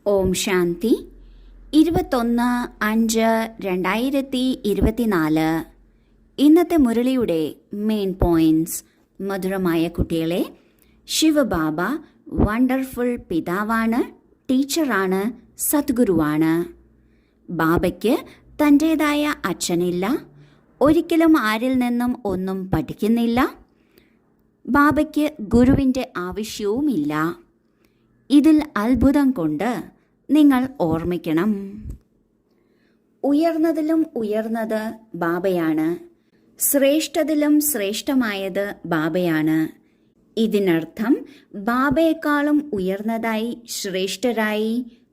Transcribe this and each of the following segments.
ഓം ശാന്തി. 21/5/2024. ഇന്നത്തെ മുരളിയുടെ main points. മധുരമായ കുട്ടികളെ, ശിവബാബ വണ്ടർഫുൾ പിതാവാണ്, ടീച്ചറാണ്, സദ്ഗുരുവാണ്. ബാബയ്ക്ക് തൻ്റേതായ അച്ഛനില്ല, ഒരിക്കലും ആരിൽ നിന്നും ഒന്നും പഠിക്കുന്നില്ല. ബാബയ്ക്ക് ഗുരുവിൻ്റെ ആവശ്യവുമില്ല. ഇതിൽ അത്ഭുതം കൊണ്ട് നിങ്ങൾ ഓർമ്മിക്കണം, ഉയർന്നതിലും ഉയർന്നത് ബാബയാണ്, ശ്രേഷ്ഠതിലും ശ്രേഷ്ഠമായത് ബാബയാണ്. ഇതിനർത്ഥം ബാബയെക്കാളും ഉയർന്നതായി ശ്രേഷ്ഠരായി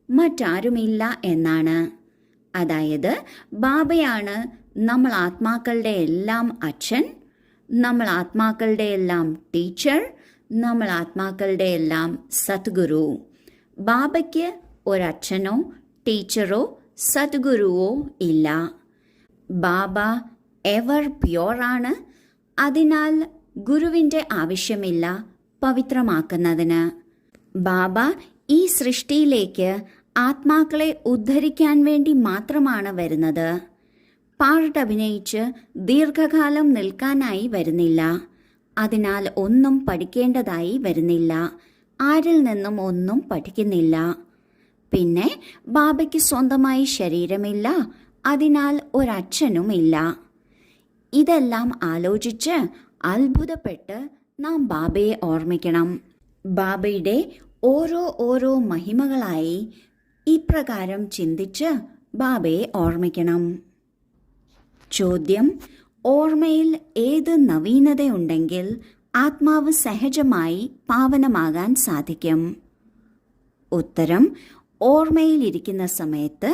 മറ്റാരുമില്ല എന്നാണ്. അതായത് ബാബയാണ് നമ്മൾ ആത്മാക്കളുടെ എല്ലാം അച്ഛൻ, നമ്മൾ ആത്മാക്കളുടെ എല്ലാം ടീച്ചർ, നമ്മൾ ആത്മാക്കളുടെ എല്ലാം സദ്ഗുരു. ബാബയ്ക്ക് ഒരച്ഛനോ ടീച്ചറോ സദ്ഗുരുവോ ഇല്ല. ബാബ എവർ പ്യോറാണ്. അതിനാൽ ഗുരുവിൻ്റെ ആവശ്യമില്ല പവിത്രമാക്കുന്നതിന്. ബാബ ഈ സൃഷ്ടിയിലേക്ക് ആത്മാക്കളെ ഉദ്ധരിക്കാൻ വേണ്ടി മാത്രമാണ് വരുന്നത്. പാട്ടഭിനയിച്ച് ദീർഘകാലം നിൽക്കാനായി വരുന്നില്ല. അതിനാൽ ഒന്നും പഠിക്കേണ്ടതായി വരുന്നില്ല, ആരിൽ നിന്നും ഒന്നും പഠിക്കുന്നില്ല. പിന്നെ ബാബയ്ക്ക് സ്വന്തമായി ശരീരമില്ല, അതിനാൽ ഒരച്ഛനുമില്ല. ഇതെല്ലാം ആലോചിച്ച് അത്ഭുതപ്പെട്ട് നാം ബാബയെ ഓർമ്മിക്കണം. ബാബയുടെ ഓരോ മഹിമകളായി ഇപ്രകാരം ചിന്തിച്ച് ബാബയെ ഓർമ്മിക്കണം. ചോദ്യം: ഓർമ്മയിൽ ഏത് നവീനതയുണ്ടെങ്കിൽ ആത്മാവ് സഹജമായി പാവനമാകാൻ സാധിക്കും? ഉത്തരം: ഓർമ്മയിലിരിക്കുന്ന സമയത്ത്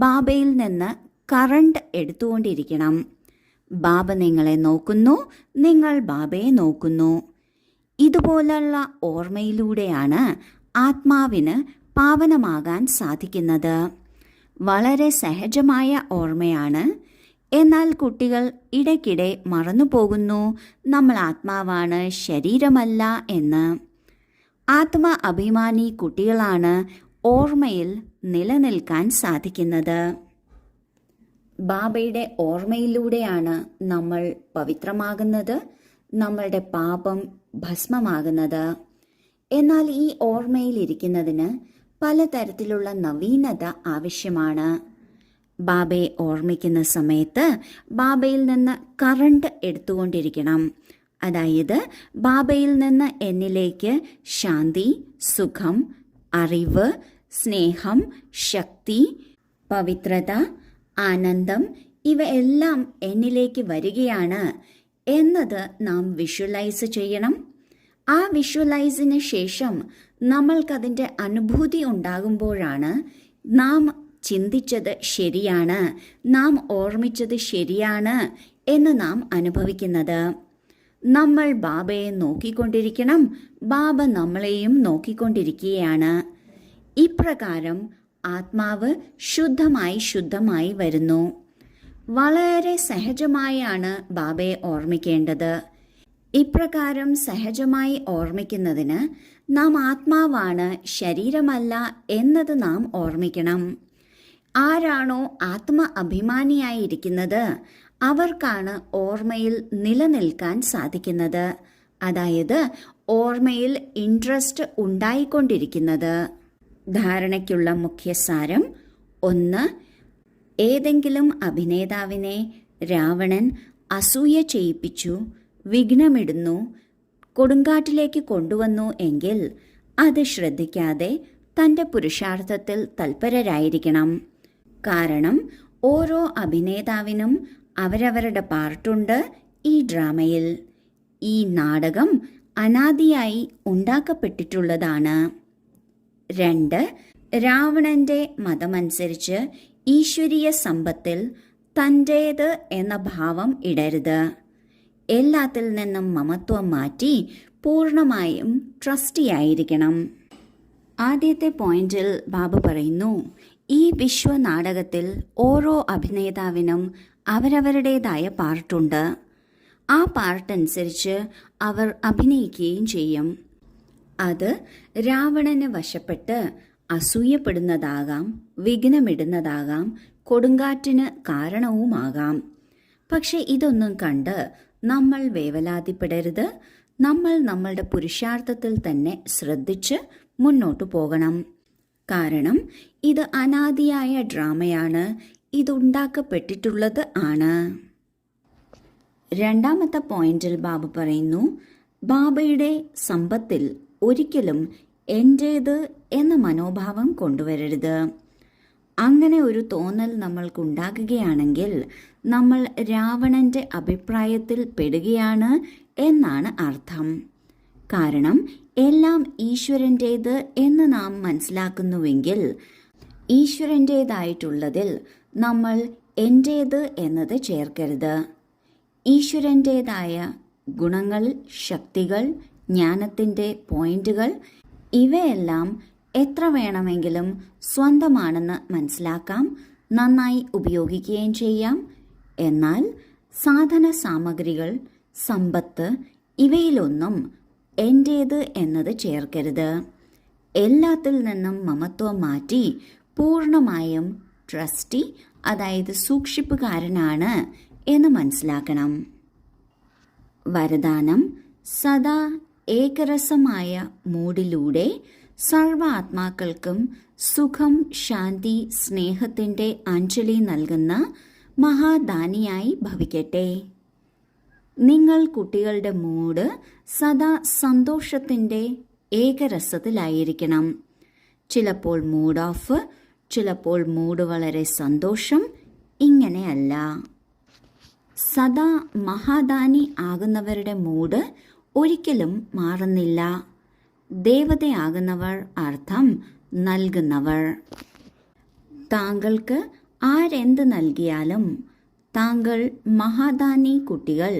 ബാബയിൽ നിന്ന് കറണ്ട് എടുത്തുകൊണ്ടിരിക്കണം. ബാബ നിങ്ങളെ നോക്കുന്നു, നിങ്ങൾ ബാബയെ നോക്കുന്നു. ഇതുപോലുള്ള ഓർമ്മയിലൂടെയാണ് ആത്മാവിന് പാവനമാകാൻ സാധിക്കുന്നത്. വളരെ സഹജമായ ഓർമ്മയാണ്. എന്നാൽ കുട്ടികൾ ഇടയ്ക്കിടെ മറന്നുപോകുന്നു നമ്മൾ ആത്മാവാണ്, ശരീരമല്ല എന്ന്. ആത്മ അഭിമാനി കുട്ടികളാണ് ഓർമ്മയിൽ നിലനിൽക്കാൻ സാധിക്കുന്നത്. ബാബയുടെ ഓർമ്മയിലൂടെയാണ് നമ്മൾ പവിത്രമാകുന്നത്, നമ്മളുടെ പാപം ഭസ്മമാകുന്നത്. എന്നാൽ ഈ ഓർമ്മയിലിരിക്കുന്നതിന് പലതരത്തിലുള്ള നവീനത ആവശ്യമാണ്. ബാബയെ ഓർമ്മിക്കുന്ന സമയത്ത് ബാബയിൽ നിന്ന് കറണ്ട് എടുത്തുകൊണ്ടിരിക്കണം. അതായത് ബാബയിൽ നിന്ന് എന്നിലേക്ക് ശാന്തി, സുഖം, അറിവ്, സ്നേഹം, ശക്തി, പവിത്രത, ആനന്ദം ഇവയെല്ലാം എന്നിലേക്ക് വരികയാണ് എന്നത് നാം വിഷ്വലൈസ് ചെയ്യണം. ആ വിഷ്വലൈസിന് ശേഷം നമ്മൾക്കതിൻ്റെ അനുഭൂതി ഉണ്ടാകുമ്പോഴാണ് നാം ചിന്തിച്ചത് ശരിയാണ്, നാം ഓർമ്മിച്ചത് ശരിയാണ് എന്ന് നാം അനുഭവിക്കുന്നത്. നമ്മൾ ബാബയെ നോക്കിക്കൊണ്ടിരിക്കണം, ബാബ നമ്മളെയും നോക്കിക്കൊണ്ടിരിക്കുകയാണ്. ഇപ്രകാരം ആത്മാവ് ശുദ്ധമായി വരുന്നു. വളരെ സഹജമായാണ് ബാബയെ ഓർമ്മിക്കേണ്ടത്. ഇപ്രകാരം സഹജമായി ഓർമ്മിക്കുന്നതിന് നാം ആത്മാവാണ്, ശരീരമല്ല എന്നത് നാം ഓർമ്മിക്കണം. ആരാണോ ആത്മ അഭിമാനിയായിരിക്കുന്നത് അവർക്കാണ് ഓർമ്മയിൽ നിലനിൽക്കാൻ സാധിക്കുന്നത്. അതായത് ഓർമ്മയിൽ ഇൻട്രസ്റ്റ് ഉണ്ടായിക്കൊണ്ടിരിക്കുന്നത്. ധാരണയ്ക്കുള്ള മുഖ്യസാരം: 1. ഏതെങ്കിലും അഭിനേതാവിനെ രാവണൻ അസൂയ ചെയ്യിപ്പിച്ചു, വിഘ്നമിടുന്നു, കൊടുങ്കാറ്റിലേക്ക് കൊണ്ടുവന്നു എങ്കിൽ അത് ശ്രദ്ധിക്കാതെ തൻ്റെ പുരുഷാർത്ഥത്തിൽ തൽപരരായിരിക്കണം. കാരണം ഓരോ അഭിനേതാവിനും അവരവരുടെ പാർട്ടുണ്ട് ഈ ഡ്രാമയിൽ. ഈ നാടകം അനാദിയായി ഉണ്ടാക്കപ്പെട്ടിട്ടുള്ളതാണ്. 2. രാവണന്റെ മതമനുസരിച്ച് ഈശ്വരീയ സമ്പത്തിൽ തൻ്റേത് എന്ന ഭാവം ഇടരുത്. എല്ലാത്തിൽ നിന്നും മമത്വം മാറ്റി പൂർണ്ണമായും ട്രസ്റ്റിയായിരിക്കണം. ആദ്യത്തെ പോയിന്റിൽ ബാബു പറയുന്നു, ഈ വിശ്വനാടകത്തിൽ ഓരോ അഭിനേതാവിനും അവരവരുടേതായ പാർട്ടുണ്ട്. ആ പാർട്ടനുസരിച്ച് അവർ അഭിനയിക്കുകയും ചെയ്യും. അത് രാവണന് വശപ്പെട്ട് അസൂയപ്പെടുന്നതാകാം, വിഘ്നമിടുന്നതാകാം, കൊടുങ്കാറ്റിന് കാരണവുമാകാം. പക്ഷെ ഇതൊന്നും കണ്ട് നമ്മൾ വേവലാതിപ്പെടരുത്. നമ്മൾ നമ്മളുടെ പുരുഷാർത്ഥത്തിൽ തന്നെ ശ്രദ്ധിച്ച് മുന്നോട്ടു പോകണം. കാരണം ഇത് അനാദിയായ ഡ്രാമയാണ്. ഇതുണ്ടാക്കപ്പെട്ടിട്ടുള്ളത് ആണ്. രണ്ടാമത്തെ പോയിന്റിൽ ബാബ പറയുന്നു, ബാബയുടെ സമ്പത്തിൽ ഒരിക്കലും എൻ്റേത് എന്ന മനോഭാവം കൊണ്ടുവരരുത്. അങ്ങനെ ഒരു തോന്നൽ നമ്മൾക്കുണ്ടാകുകയാണെങ്കിൽ നമ്മൾ രാവണന്റെ അഭിപ്രായത്തിൽ പെടുകയാണ് എന്നാണ് അർത്ഥം. കാരണം എല്ലാം ഈശ്വരൻ്റേത് എന്ന് നാം മനസ്സിലാക്കുന്നുവെങ്കിൽ ഈശ്വരൻ്റേതായിട്ടുള്ളതിൽ നമ്മൾ എൻ്റേത് എന്നത് ചേർക്കരുത്. ഈശ്വരൻ്റേതായ ഗുണങ്ങൾ, ശക്തികൾ, ജ്ഞാനത്തിൻ്റെ പോയിന്റുകൾ ഇവയെല്ലാം എത്ര വേണമെങ്കിലും സ്വന്തമാണെന്ന് മനസ്സിലാക്കാം, നന്നായി ഉപയോഗിക്കുകയും ചെയ്യാം. എന്നാൽ സാധന സാമഗ്രികൾ, സമ്പത്ത് ഇവയിലൊന്നും എൻ്റേത് എന്നത് ചേർക്കരുത്. എല്ലാത്തിൽ നിന്നും മമത്വം മാറ്റി പൂർണ്ണമായും ട്രസ്റ്റി, അതായത് സൂക്ഷിപ്പുകാരനാണ് എന്ന് മനസ്സിലാക്കണം. വരദാനം: സദാ ഏകരസമായ മൂഡിലൂടെ സർവ ആത്മാക്കൾക്കും സുഖം, ശാന്തി, സ്നേഹത്തിൻ്റെ അഞ്ജലി നൽകുന്ന മഹാദാനിയായി ഭവിക്കട്ടെ. നിങ്ങൾ കുട്ടികളുടെ മൂഡ് സദാ സന്തോഷത്തിൻ്റെ ഏകരസത്തിലായിരിക്കണം. ചിലപ്പോൾ മൂഡ് ഓഫ്, ചിലപ്പോൾ മൂഡ് വളരെ സന്തോഷം, ഇങ്ങനെയല്ല. സദാ മഹാദാനി ആകുന്നവരുടെ മൂഡ് ഒരിക്കലും മാറുന്നില്ല. ദേവതയാകുന്നവർ അർത്ഥം നൽകുന്നവർ. താങ്കൾക്ക് ആരെന്ത് നൽകിയാലും താങ്കൾ മഹാദാനി കുട്ടികൾ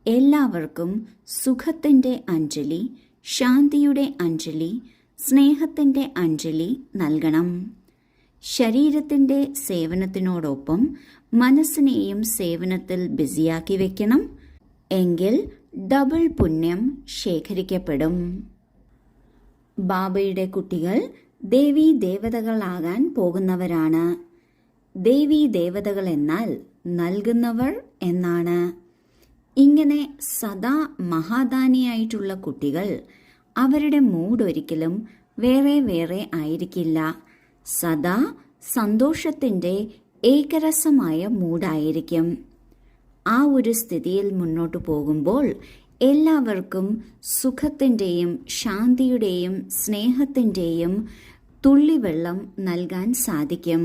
എല്ലാവർക്കും സുഖത്തിൻ്റെ അഞ്ജലി, ശാന്തിയുടെ അഞ്ജലി, സ്നേഹത്തിൻ്റെ അഞ്ജലി നൽകണം. ശരീരത്തിൻ്റെ സേവനത്തിനോടൊപ്പം മനസ്സിനെയും സേവനത്തിൽ ബിസിയാക്കി വെക്കണം. എങ്കിൽ ഡബിൾ പുണ്യം ശേഖരിക്കപ്പെടും. ബാബയുടെ കുട്ടികൾ ദേവീ ദേവതകളാകാൻ പോകുന്നവരാണ്. ദേവീ ദേവതകൾ എന്നാൽ നൽകുന്നവർ എന്നാണ്. ഇങ്ങനെ സദാ മഹാദാനിയായിട്ടുള്ള കുട്ടികൾ അവരുടെ മൂഡ് ഒരിക്കലും വേറെ വേറെ ആയിരിക്കില്ല. സദാ സന്തോഷത്തിൻ്റെ ഏകരസമായ മൂഡായിരിക്കും. ആ ഒരു സ്ഥിതിയിൽ മുന്നോട്ടു പോകുമ്പോൾ എല്ലാവർക്കും സുഖത്തിൻ്റെയും ശാന്തിയുടെയും സ്നേഹത്തിൻ്റെയും തുള്ളിവെള്ളം നൽകാൻ സാധിക്കും.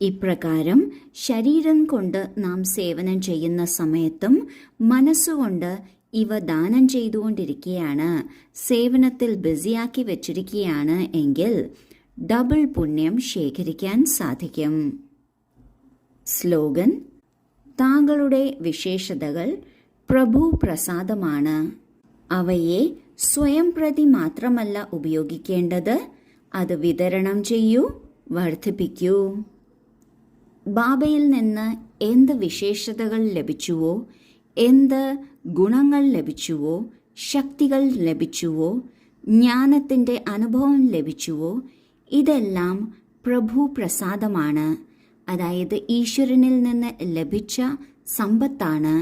ഇപ്രകാരം ശരീരം കൊണ്ട് നാം സേവനം ചെയ്യുന്ന സമയത്തും മനസ്സുകൊണ്ട് ഇവ ദാനം ചെയ്തുകൊണ്ടിരിക്കുകയാണ്, സേവനത്തിൽ ബിസിയാക്കി വെച്ചിരിക്കുകയാണ് എങ്കിൽ ഡബിൾ പുണ്യം ശേഖരിക്കാൻ സാധിക്കും. സ്ലോഗൻ: താങ്കളുടെ വിശേഷതകൾ പ്രഭു പ്രസാദമാണ്. അവയെ സ്വയം പ്രതി മാത്രമല്ല ഉപയോഗിക്കേണ്ടത്, അത് വിതരണം ചെയ്യൂ, വർദ്ധിപ്പിക്കൂ. ബാബയിൽ നിന്ന് എന്ത് വിശേഷതകൾ ലഭിച്ചുവോ, എന്ത് ഗുണങ്ങൾ ലഭിച്ചുവോ, ശക്തികൾ ലഭിച്ചുവോ, ജ്ഞാനത്തിൻ്റെ അനുഭവം ലഭിച്ചുവോ, ഇതെല്ലാം പ്രഭു പ്രസാദമാണ്. അതായത് ഈശ്വരനിൽ നിന്ന് ലഭിച്ച സമ്പത്താണ്.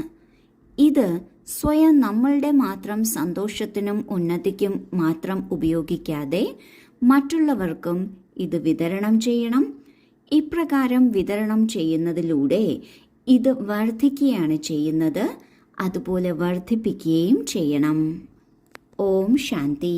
ഇത് സ്വയം നമ്മളുടെ മാത്രം സന്തോഷത്തിനും ഉന്നതിക്കും മാത്രം ഉപയോഗിക്കാതെ മറ്റുള്ളവർക്കും ഇത് വിതരണം ചെയ്യണം. ഇപ്രകാരം വിതരണം ചെയ്യുന്നതിലൂടെ ഇത് വർദ്ധിക്കുകയാണ് ചെയ്യുന്നത്, അതുപോലെ വർദ്ധിപ്പിക്കുകയും ചെയ്യണം. ഓം ശാന്തി.